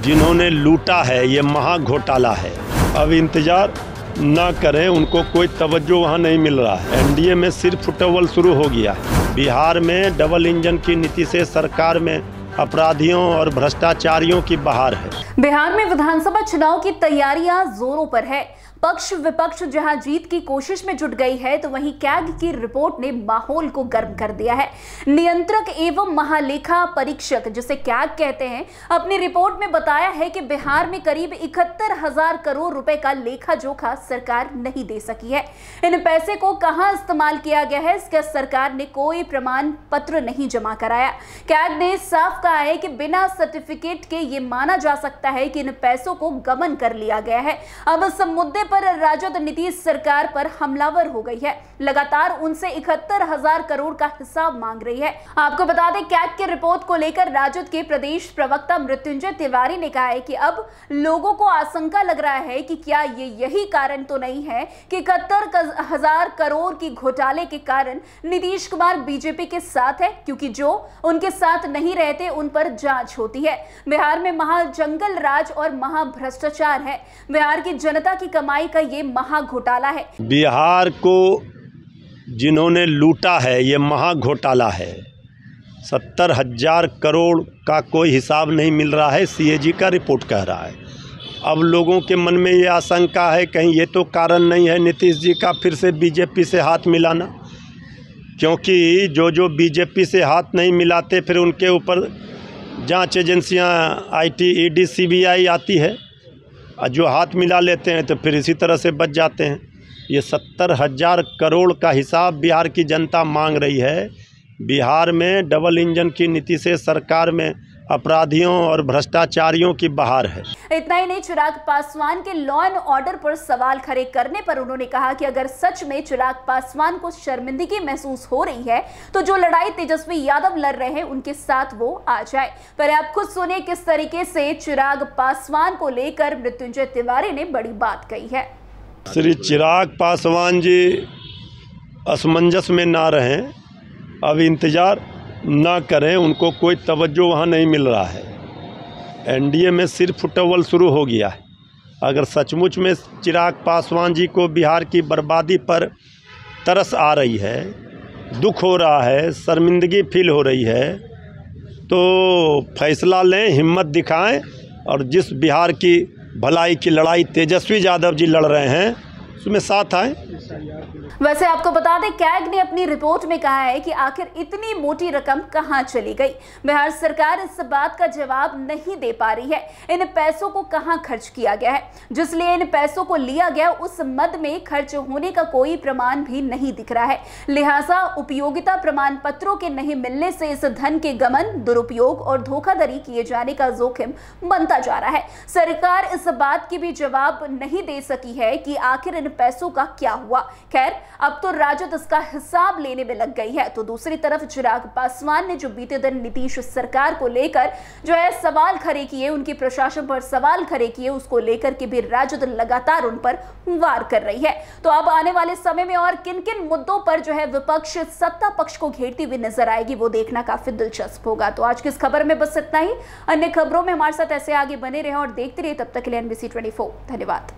जिन्होंने लूटा है ये महा घोटाला है। अब इंतजार ना करें, उनको कोई तवज्जो वहाँ नहीं मिल रहा है। एनडीए में सिर्फ फुटबॉल शुरू हो गया है। बिहार में डबल इंजन की नीति से सरकार में अपराधियों और भ्रष्टाचारियों की बहार है। बिहार में विधानसभा चुनाव की तैयारियां जोरों पर है। पक्ष विपक्ष जहां जीत की कोशिश में जुट गई है, तो वहीं कैग की रिपोर्ट ने माहौल को गर्म कर दिया है। नियंत्रक एवं महालेखा परीक्षक, जिसे कैग कहते हैं, अपनी रिपोर्ट में बताया है कि बिहार में करीब 71,000 करोड़ रुपए का लेखा जोखा सरकार नहीं दे सकी है। इन पैसे को कहां इस्तेमाल किया गया है, इसका सरकार ने कोई प्रमाण पत्र नहीं जमा कराया। कैग ने साफ कहा है कि बिना सर्टिफिकेट के ये माना जा सकता है कि इन पैसों को गबन कर लिया गया है। अब इस मुद्दे पर राजद नीतीश सरकार पर हमलावर हो गई है। लगातार उनसे 71,000 करोड़ का हिसाब मांग रही है। आपको बता दें, कैग की रिपोर्ट को लेकर राजद के प्रदेश प्रवक्ता मृत्युंजय तिवारी ने कहा है कि अब लोगों को आशंका लग रहा है कि क्या ये यही कारण तो नहीं है कि 71,000 करोड़ की घोटाले के कारण नीतीश कुमार बीजेपी के साथ है, क्योंकि जो उनके साथ नहीं रहते उन पर जांच होती है। बिहार में महाजंगल राज और महाभ्रष्टाचार है। बिहार की जनता की कमाई का ये महा घोटाला है। बिहार को जिन्होंने लूटा है ये महा घोटाला है। 70,000 करोड़ का कोई हिसाब नहीं मिल रहा है, सीएजी का रिपोर्ट कह रहा है। अब लोगों के मन में ये आशंका है कहीं ये तो कारण नहीं है नीतीश जी का फिर से बीजेपी से हाथ मिलाना, क्योंकि जो बीजेपी से हाथ नहीं मिलाते फिर उनके ऊपर जांच एजेंसियां आईटी, ईडी, सीबीआई आती है, और जो हाथ मिला लेते हैं तो फिर इसी तरह से बच जाते हैं। ये 70,000 करोड़ का हिसाब बिहार की जनता मांग रही है। बिहार में डबल इंजन की नीति से सरकार में अपराधियों और भ्रष्टाचारियों की बहार है। इतना ही नहीं, चिराग पासवान के लॉ एंड ऑर्डर पर सवाल खड़े करने पर उन्होंने कहा कि अगर सच में चिराग पासवान को शर्मिंदगी महसूस हो रही है तो जो लड़ाई तेजस्वी यादव लड़ रहे हैं उनके साथ वो आ जाए। पर आप खुद सुनिए किस तरीके से चिराग पासवान को लेकर मृत्युंजय तिवारी ने बड़ी बात कही है। श्री चिराग पासवान जी असमंजस में ना रहें, अब इंतजार ना करें, उनको कोई तवज्जो वहाँ नहीं मिल रहा है। एनडीए में सिर्फ फुटबॉल शुरू हो गया है। अगर सचमुच में चिराग पासवान जी को बिहार की बर्बादी पर तरस आ रही है, दुख हो रहा है, शर्मिंदगी फील हो रही है, तो फैसला लें, हिम्मत दिखाएं और जिस बिहार की भलाई की लड़ाई तेजस्वी यादव जी लड़ रहे हैं उसमें साथ आएं। वैसे आपको बता दें, कैग ने अपनी रिपोर्ट में कहा है कि आखिर इतनी मोटी रकम कहां चली गई। बिहार सरकार इस बात का जवाब नहीं दे पा रही है इन पैसों को कहां खर्च किया गया है, जिसलिए इन पैसों को लिया गया उस मद में खर्च होने का कोई प्रमाण भी नहीं दिख रहा है। लिहाजा उपयोगिता प्रमाण पत्रों के नहीं मिलने से इस धन के गमन, दुरुपयोग और धोखाधड़ी किए जाने का जोखिम बनता जा रहा है। सरकार इस बात की भी जवाब नहीं दे सकी है कि आखिर इन पैसों का क्या हुआ। खैर, अब तो राजद इसका हिसाब लेने में लग गई है। तो दूसरी तरफ चिराग पासवान ने जो बीते दिन नीतीश सरकार को लेकर जो है सवाल खड़े किए, उनकी प्रशासन पर सवाल खड़े किए, उसको लेकर के भी राजद लगातार उन पर वार कर रही है। तो अब आने वाले समय में और किन किन मुद्दों पर जो है विपक्ष सत्ता पक्ष को घेरती हुई नजर आएगी, वो देखना काफी दिलचस्प होगा। तो आज की इस खबर में बस इतना ही। अन्य खबरों में हमारे साथ ऐसे आगे बने रहे और देखते रहिए। तब तक के लिए NBC 24 धन्यवाद।